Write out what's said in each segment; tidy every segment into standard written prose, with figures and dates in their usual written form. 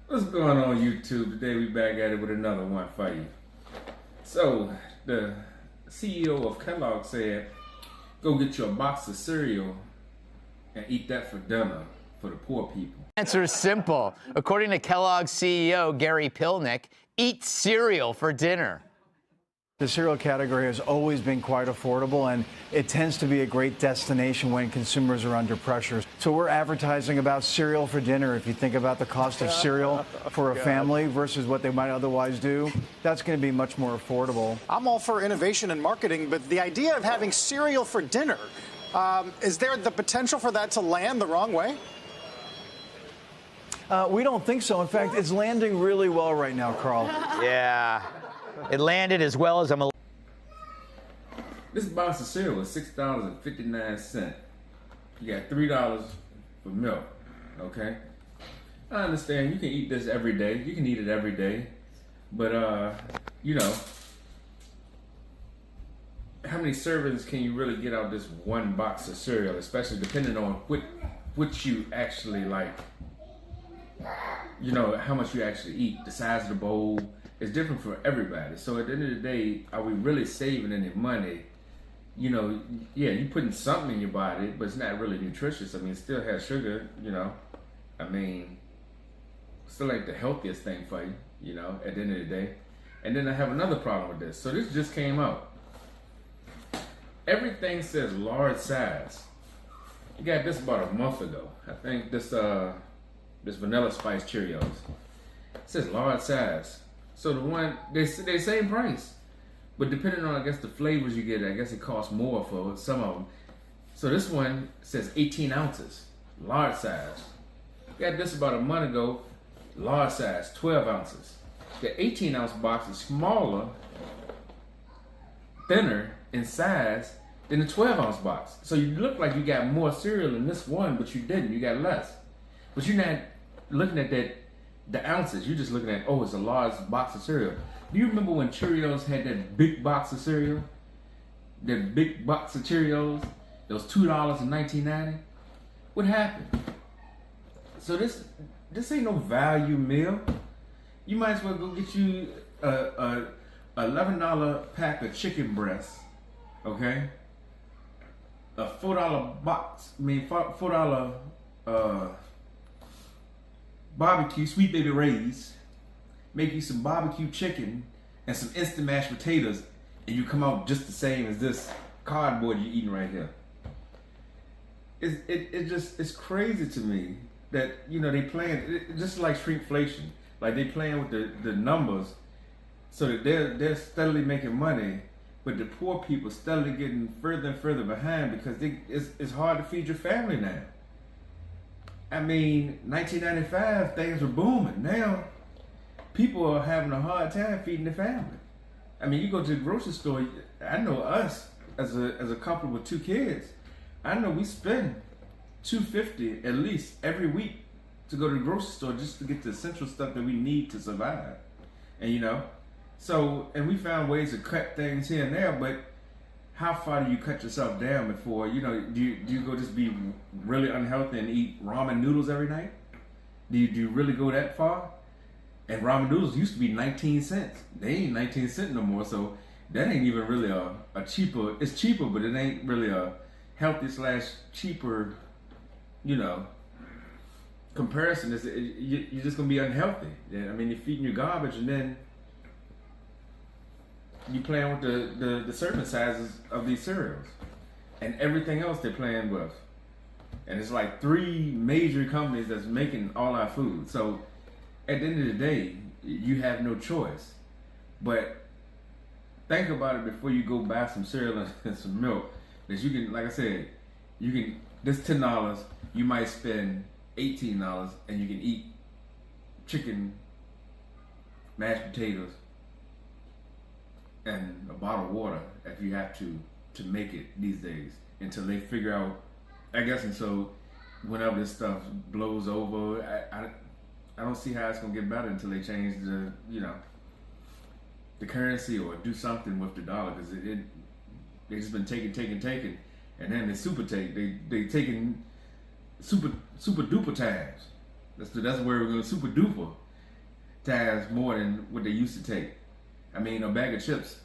What's going on YouTube? Today we back at it with another one for you. So the CEO of Kellogg said, go get you a box of cereal and eat that for dinner for the poor people. Answer is simple. According to Kellogg's CEO, Gary Pilnick, eat cereal for dinner. The cereal category has always been quite affordable, and it tends to be a great destination when consumers are under pressure. So we're advertising about cereal for dinner. If you think about the cost of cereal for a family versus what they might otherwise do, that's going to be much more affordable. I'm all for innovation and marketing, but the idea of having cereal for dinner, is there the potential for that to land the wrong way? We don't think so. In fact, it's landing really well right now, Carl. Yeah, it landed as well as I'm. This box of cereal is $6.59. You got $3 for milk, okay? I understand you can eat this every day. You can eat it every day. But, you know, how many servings can you really get out this one box of cereal, especially depending on which you actually like? You know, how much you actually eat, the size of the bowl is different for everybody. So at the end of the day, are we really saving any money? You know, yeah, you're putting something in your body, but it's not really nutritious. I mean, it still has sugar, you know. I mean, still ain't the healthiest thing for you, you know, at the end of the day. And then I have another problem with this. So this just came out. Everything says large size. You got this about a month ago. I think this Vanilla Spice Cheerios. It says large size. So the one, they same price. But depending on, I guess, the flavors you get, I guess it costs more for some of them. So this one says 18 ounces, large size. Got this about a month ago, large size, 12 ounces. The 18 ounce box is smaller, thinner in size than the 12 ounce box. So you look like you got more cereal in this one, but you didn't, you got less. But you're not looking at the ounces, you're just looking at, oh, it's a large box of cereal. Do you remember when Cheerios had that big box of cereal? That big box of Cheerios? Those $2 in 1990? What happened? So this ain't no value meal. You might as well go get you a $11 pack of chicken breasts, okay? A $4 box, $4 barbecue, Sweet Baby Ray's, make you some barbecue chicken and some instant mashed potatoes, and you come out just the same as this cardboard you're eating right here. It's crazy to me that, you know, they playing just like shrinkflation, like they playing with the numbers, so that they're steadily making money, but the poor people steadily getting further and further behind because it's hard to feed your family now. I mean, 1995, things were booming. Now, people are having a hard time feeding their family. I mean, you go to the grocery store, I know us, as a couple with 2 kids, I know we spend $250 at least every week to go to the grocery store just to get the essential stuff that we need to survive. And you know, so, and we found ways to cut things here and there, but how far do you cut yourself down before, you know, do you go just be really unhealthy and eat ramen noodles every night? Do you really go that far? And ramen noodles used to be 19 cents. They ain't 19 cents no more, so that ain't even really a cheaper, it's cheaper, but it ain't really a healthy / cheaper, you know, comparison. You're just gonna be unhealthy. Yeah, I mean, you're feeding your garbage and then you playing with the serving sizes of these cereals and everything else they're playing with. And it's like 3 major companies that's making all our food. So at the end of the day, you have no choice. But think about it before you go buy some cereal and some milk. That you can, like I said, you can, this $10, you might spend $18 and you can eat chicken, mashed potatoes, and a bottle of water if you have to make it these days, until they figure out, I guess, until whenever this stuff blows over. I don't see how it's gonna get better until they change the, you know, the currency or do something with the dollar, because they just been taking, and then they super take. They taking super duper times. That's where we're going, super duper. times more than what they used to take. I mean, a bag of chips,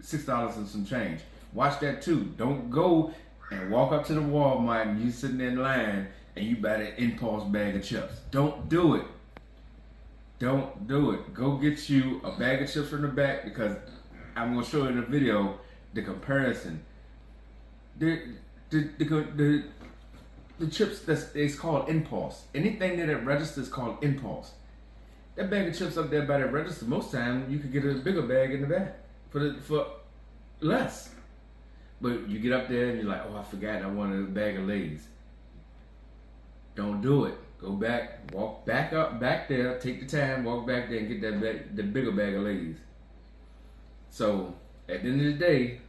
$6 and some change. Watch that too. Don't go and walk up to the Walmart and you sitting in line and you buy that impulse bag of chips. Don't do it. Don't do it. Go get you a bag of chips from the back, because I'm going to show you in the video the comparison. The chips it's called impulse. Anything that registers is called impulse. That bag of chips up there by the register, most time you could get a bigger bag in the back for less. But you get up there and you're like, oh, I forgot I wanted a bag of Lay's. Don't do it. Go back, walk back there, take the time, walk back there and get the bigger bag of Lay's. So at the end of the day,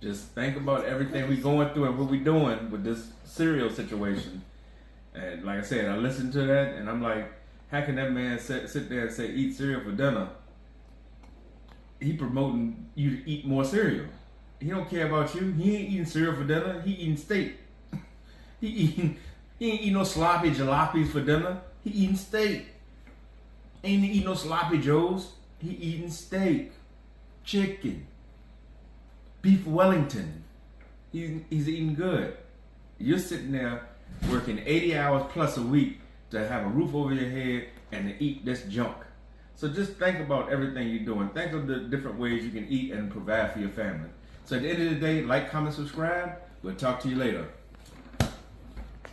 just think about everything we're going through and what we're doing with this cereal situation. And like I said, I listened to that and I'm like, how can that man sit there and say eat cereal for dinner? He promoting you to eat more cereal. He don't care about you. He ain't eating cereal for dinner. He eating steak. He ain't eating no sloppy jalopies for dinner. He eating steak. Ain't eating no sloppy joes. He eating steak, chicken, beef Wellington. He's eating good. You're sitting there working 80 hours plus a week to have a roof over your head and to eat this junk. So just think about everything you're doing. Think of the different ways you can eat and provide for your family. So at the end of the day, like, comment, subscribe. We'll talk to you later.